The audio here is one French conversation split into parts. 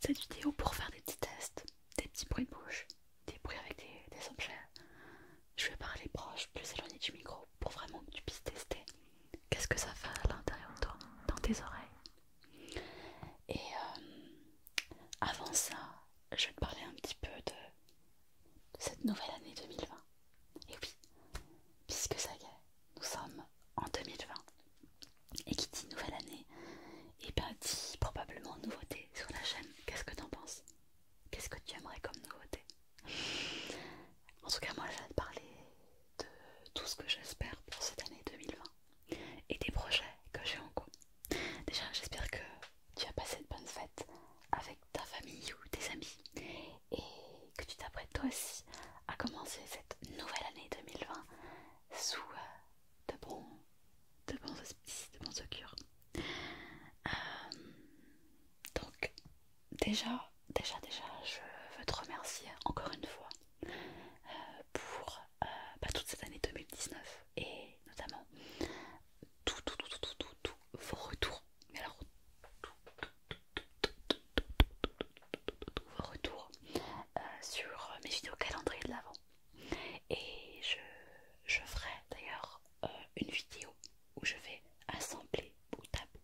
cette vidéo pour faire des petits tests, des petits bruits de bouche, des bruits avec des objets. Je vais parler proche, plus éloigné du micro pour vraiment que tu puisses tester qu'est-ce que ça fait à l'intérieur de toi, dans tes oreilles. Et avant ça, je vais te parler un petit peu de cette nouvelle année 2020. Et oui, puisque ça y est, nous sommes en 2020. Et qui dit nouvelle année, et bien dit probablement nouveauté sur la chaîne. Qu'est-ce que t'en penses? Qu'est-ce que tu aimerais comme nouveauté? En tout cas, moi je vais te parler de tout ce que j'espère pour cette année 2020 et des projets que j'ai en cours. Déjà, j'espère que tu as passé de bonnes fêtes avec ta famille ou tes amis et que tu t'apprêtes toi aussi à commencer cette nouvelle année 2020 sous de bons auspices, de bons augures. Donc déjà, je veux te remercier encore une fois pour toute cette année 2019 et notamment tous vos retours. Mais alors, vos retours sur mes vidéos calendrier de l'avant. Et je ferai d'ailleurs une vidéo où je vais assembler bout à bout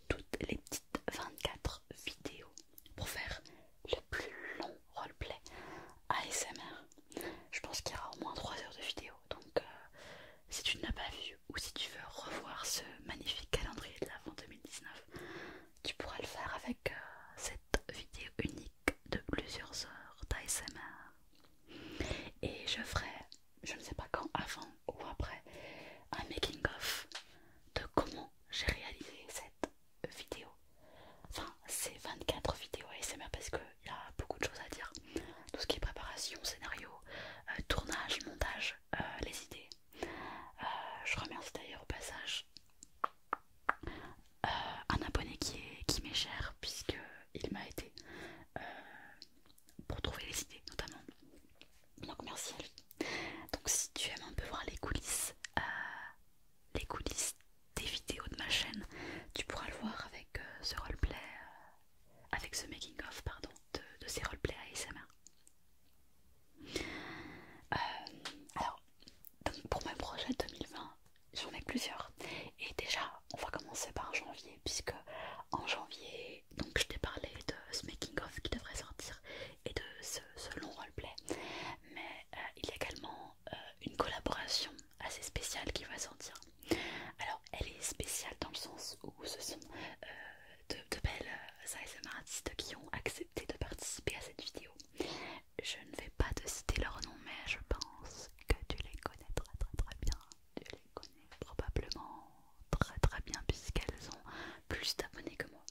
toutes les petites 24 vidéos pour faire le plus long roleplay ASMR. Je pense qu'il y aura au moins 3 heures de vidéo, donc si tu ne l'as pas vu ou si tu veux revoir ce magnifique calendrier de l'Avent 2019, tu pourras le faire avec cette vidéo unique de plusieurs heures d'ASMR. Et je ferai, je ne sais pas quand, avant ou après, un making of de comment j'ai réalisé cette vidéo. Enfin, ces 24 vidéos ASMR parce qu'il y a beaucoup de choses à dire. Tout ce qui est préparation, scénario, tournage, montage, les idées. Je remercie d'ailleurs au passage un abonné qui m'est cher puisqu'il m'a aidé pour trouver les idées notamment. Donc merci à lui. Donc si tu aimes un peu voir les coulisses des vidéos de ma chaîne, tu pourras le voir avec ce roleplay, avec ce making of pardon, de ces roleplays ASMR. Alors, donc pour mes projets 2020, j'en ai plusieurs. Et déjà, on va commencer par janvier, puisque en janvier, donc je t'ai parlé de ce making of qui devrait sortir et de ce long roleplay. Mais il y a également une collaboration assez spéciale qui va sortir. Alors, elle est spéciale dans le sens où ce sont de belles ASMR artistes qui ont accepté de participer à cette vidéo. Je ne vais pas te citer leur nom, mais je pense que tu les connais très bien. Tu les connais probablement très bien puisqu'elles ont plus d'abonnés que moi.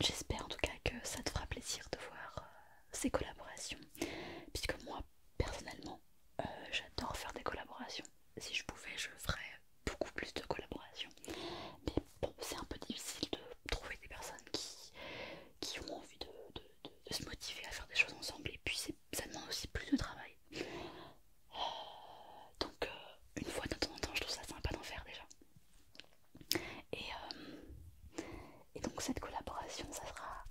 J'espère en tout cas que ça te fera plaisir de voir ces collaborations, puisque moi personnellement j'adore faire des collaborations. Si je pouvais, je ferais beaucoup plus de collaborations, mais bon, c'est un peu difficile de trouver des personnes qui ont envie de se motiver à faire des choses ensemble, et puis ça demande aussi plus de travail. Donc une fois de temps en temps, je trouve ça sympa d'en faire déjà. Et donc cette collaboration, ça sera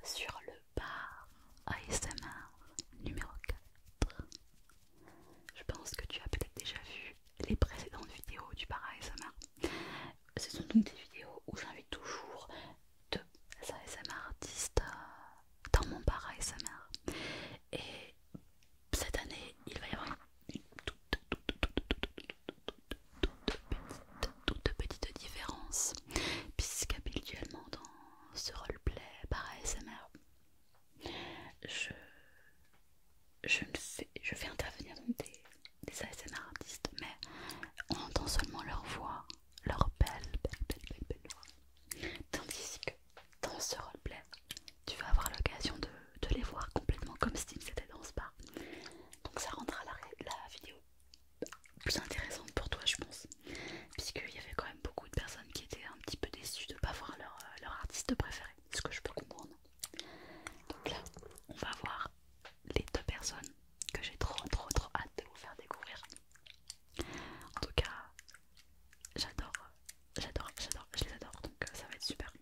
sur le bar ASMR numéro 4. Je pense que tu as peut-être déjà vu les précédentes vidéos du bar ASMR. Ce sont donc des vidéos où j'invite toujours deux ASMR artistes dans mon bar ASMR. Et cette année, il va y avoir une toute petite différence, puisqu'habituellement dans ce roleplay par ASMR, je fais intervenir donc des ASMR artistes, mais on entend seulement leur voix, leur belle voix. Tandis que dans ce roleplay, tu vas avoir l'occasion de les voir complètement comme si c'était dans ce bar. Donc ça rendra la vidéo plus intéressante pour toi, je pense, puisqu'il y avait quand même beaucoup de personnes qui étaient un petit peu déçues de ne pas voir leur artiste préféré, ce que je peux comprendre. Donc là, on va voir les deux personnes que j'ai trop hâte de vous faire découvrir. En tout cas, j'adore, je les adore, donc ça va être super.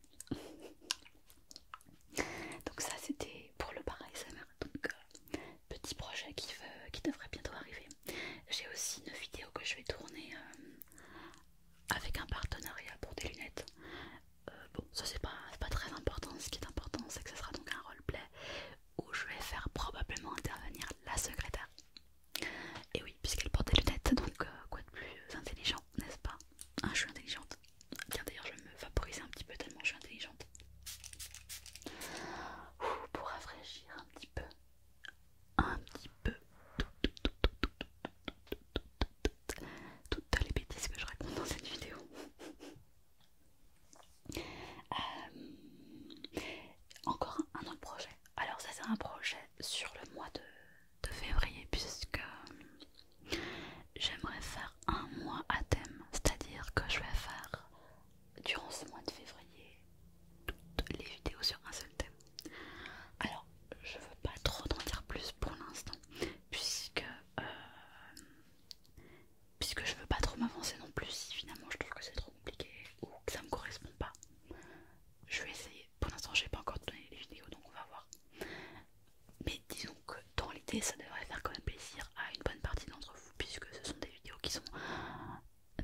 et ça devrait faire quand même plaisir à une bonne partie d'entre vous puisque ce sont des vidéos qui sont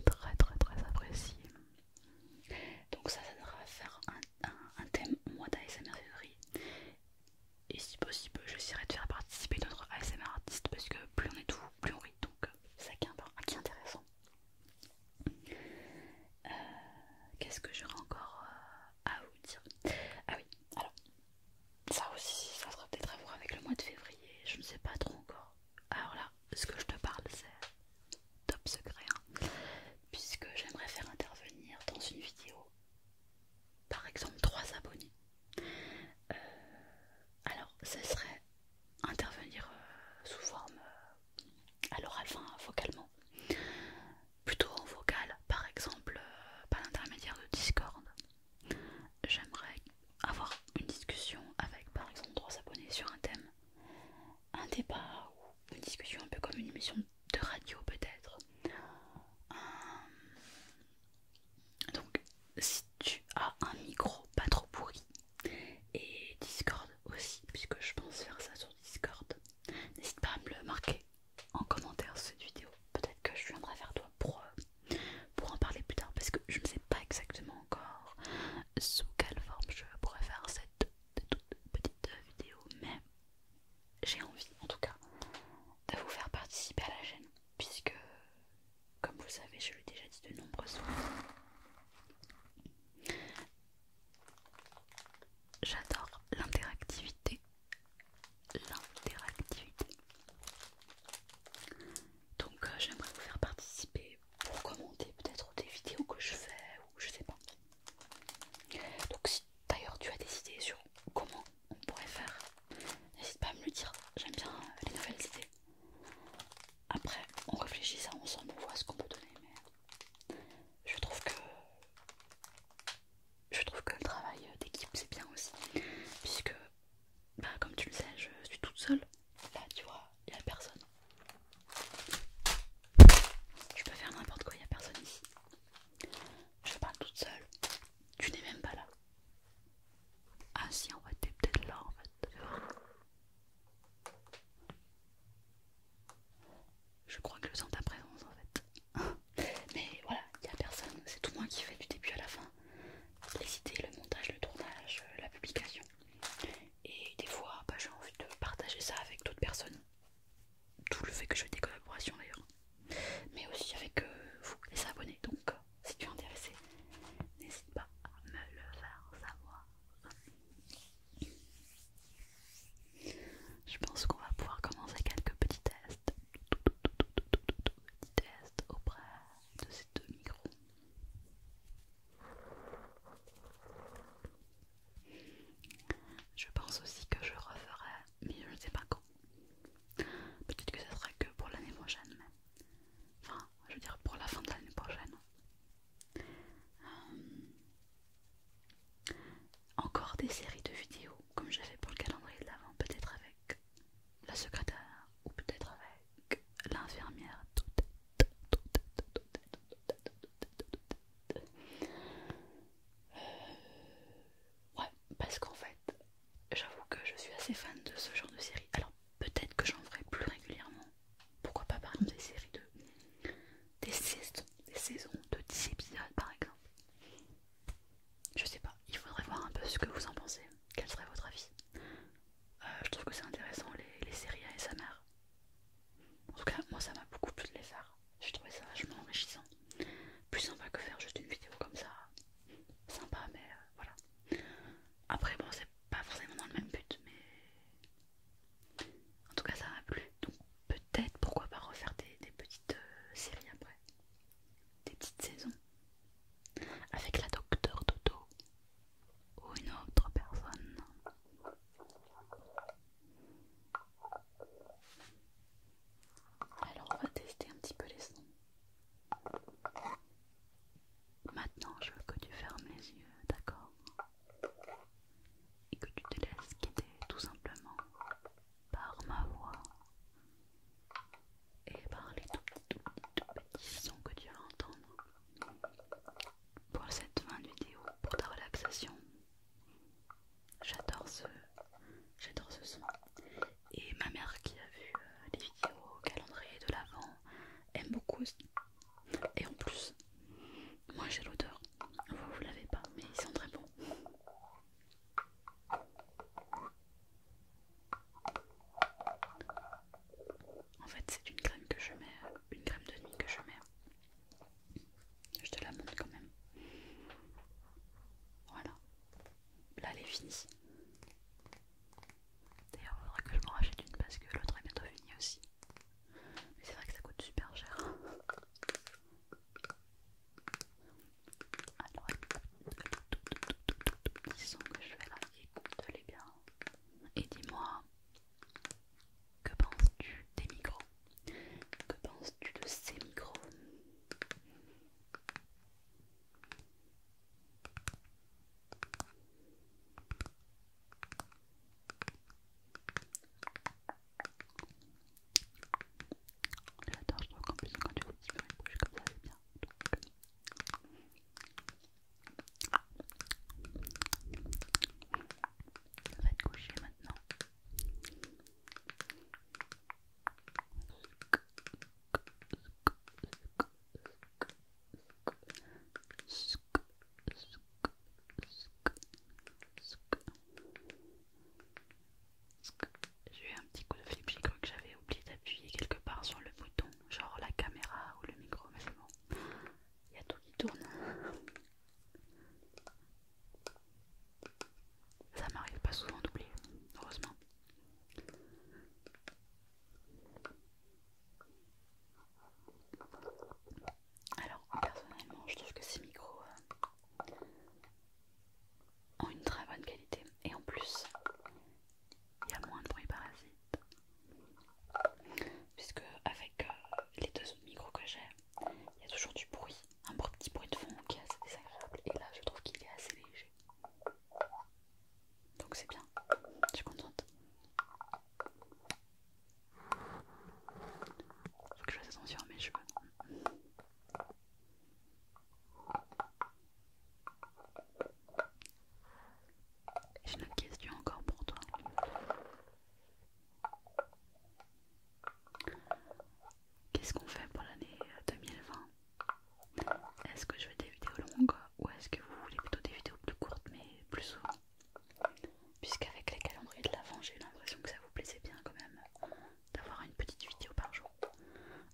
très appréciées. Donc ça devrait faire un thème moi d'ASMR février. Et si possible, j'essaierai de faire participer d'autres ASMR artistes parce que plus on est tout, plus on rit. Donc c'est ça qui est intéressant. Qu'est-ce que j'aurais encore à vous dire? Ah oui, alors ça aussi, ça sera peut-être à voir avec le mois de février, je ne sais pas trop encore. Alors là, ce que je te parle, c'est top secret, hein, puisque j'aimerais faire intervenir dans une vidéo, par exemple, 3 abonnés. Alors, ça serait intervenir sous forme à l'oral, enfin vocalement, plutôt en vocal, par exemple, par l'intermédiaire de Discord. J'aimerais avoir une discussion avec par exemple 3 abonnés sur un thème, un débat ou une discussion un peu comme une émission de radio peut-être. Donc si tu as un micro pas trop pourri et Discord aussi, puisque je pense faire ça sur Discord, n'hésite pas à me le marquer en commentaire cette vidéo. Peut-être que je viendrai vers toi pour en parler plus tard parce que je ne sais pas exactement encore sous quelle forme je pourrais faire cette toute petite vidéo, mais j'ai envie en tout cas de vous faire participer à la chaîne puisque, comme vous le savez, je l'ai déjà dit de nombreuses fois, j'adore l'interactivité. Donc j'aimerais vous faire participer pour commenter peut-être des vidéos que je fais ou je sais pas. Donc si d'ailleurs tu as des idées sur comment on pourrait faire, n'hésite pas à me le dire, j'aime bien les nouvelles idées. Après on réfléchit ça ensemble, on voit ce qu'on peut donner, mais je trouve que le travail d'équipe c'est bien aussi, puisque bah, comme tu le sais, je suis toute seule, là tu vois, il n'y a personne. Je peux faire n'importe quoi, il n'y a personne ici. Je parle toute seule. Tu n'es même pas là. Ah si, en fait, t'es peut-être là en fait. Je crois que je sens ta présence en fait. Mais voilà, il n'y a personne. C'est tout moi qui fais du début à la fin. Les idées, le montage, le tournage, la publication. Et des fois, bah, j'ai envie de partager ça avec d'autres personnes. Tout le fait que je fais des collaborations d'ailleurs. Mais aussi avec vous, les abonnés. Donc, si tu es intéressé, n'hésite pas à me le faire savoir. Je pense qu'on va pouvoir commencer quelques petits tests. Petits tests auprès de ces 2 micros. Je pense aussi que je referai, mais je ne sais pas quand. Peut-être que ça sera que pour l'année prochaine, mais enfin, je veux dire pour la fin de l'année prochaine. Encore des séries de vidéos, comme j'ai fait pour le calendrier de l'Avent, peut-être avec la secrétaire ou peut-être avec l'infirmière. Ouais, parce qu'en fait, j'avoue que je suis assez fan de ce genre de série. Alors peut-être que j'en ferai plus régulièrement. Pourquoi pas par exemple des séries de des saisons de 10 épisodes par exemple. Je sais pas, il faudrait voir un peu ce que vous en pensez. Quel serait votre avis? Je trouve que c'est intéressant les séries ASMR. En tout cas, moi ça m'a beaucoup plu de les faire. J'ai trouvé ça vachement enrichissant. Plus sympa que faire juste une vidéo comme ça. Sympa, mais voilà. Après, bon, c'est pas forcément dans le même but, mais en tout cas, ça m'a plu. Donc, peut-être pourquoi pas refaire des petites séries après. Des petites saisons. Avec la docteure Dodo ou une autre personne. fini. D'ailleurs, il faudrait que je m'en rachète une parce que l'autre est bientôt fini aussi. Mais c'est vrai que ça coûte super cher. Alors, petit son que je fais là, écoute-les bien. Et dis-moi, que penses-tu des micros? Que penses-tu de ces micros? J'adore, je trouve qu'en plus quand tu fais des petits bruits de bouche comme ça c'est bien. On va te coucher maintenant. J'ai eu un petit coup de flip, j'ai cru que j'avais oublié d'appuyer quelque part sur le bouton, genre la caméra ou le micro, mais c'est bon. Il y a tout qui tourne. Ça m'arrive pas souvent d'oublier, heureusement. Alors, personnellement, je trouve que ces micros ont une très bonne qualité. Et en plus, il y a moins de bruit parasite. Puisque avec les deux autres micros que j'ai, il y a toujours du bruit. Un petit bruit de fond qui est assez désagréable. Et là, je trouve qu'il est assez léger. Donc c'est bien. Je suis contente. Faut que je fasse attention à mes cheveux. J'ai une autre question encore pour toi. Qu'est-ce qu'on fait pour l'année 2020? Est-ce que je fais des vidéos longues ou est-ce que vous voulez plutôt des vidéos plus courtes mais plus souvent? Puisqu'avec les calendriers de l'avant, j'ai eu l'impression que ça vous plaisait bien quand même d'avoir une petite vidéo par jour.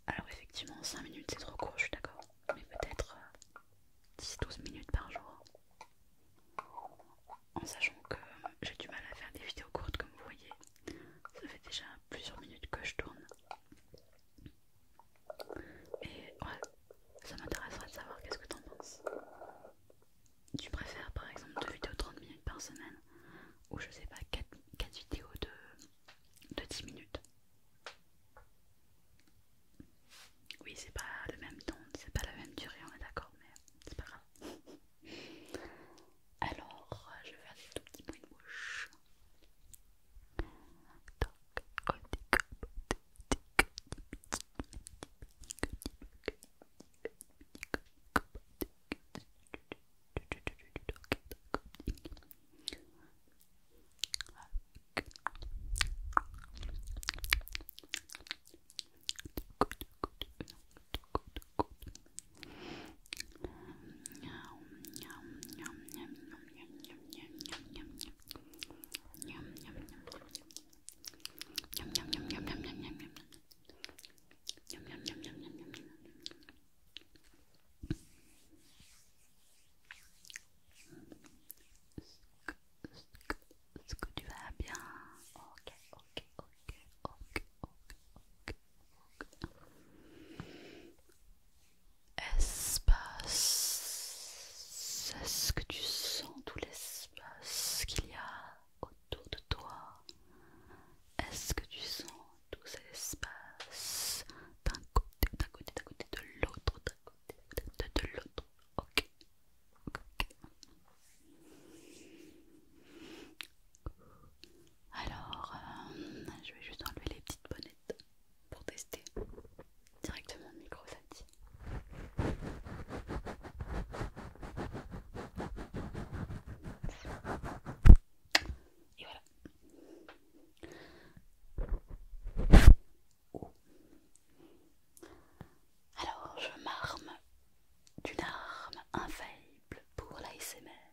Alors effectivement 5 minutes c'est trop court, je suis d'accord, mais peut-être 10-12 minutes par jour. En sachant que j'ai du mal à faire des vidéos courtes comme vous voyez. Ça fait déjà plusieurs minutes que je tourne. Et ouais, ça m'intéresserait de savoir qu'est-ce que t'en penses. Tu préfères par exemple 2 vidéos 30 minutes par semaine ou je sais pas 4 vidéos de 10 minutes? Oui, c'est pas le même temps, c'est pas la même durée, on est d'accord, mais c'est pas grave. Alors, je vais faire des tout petits bruits de bouche. Est-ce que tu vas bien? Ok, ok, ok, ok, ok, ok. Espace. Est-ce que tu sens tout l'espace qu'il y a autour de toi? Est-ce que tu sens tout cet espace d'un côté, d'un côté, d'un côté, de l'autre, d'un côté, de l'autre? Ok, ok. Alors, je vais juste enlever les petites bonnettes pour tester directement le micro, ça dit. Et voilà. Alors, je m'arme d'une arme infaillible pour l'ASMR.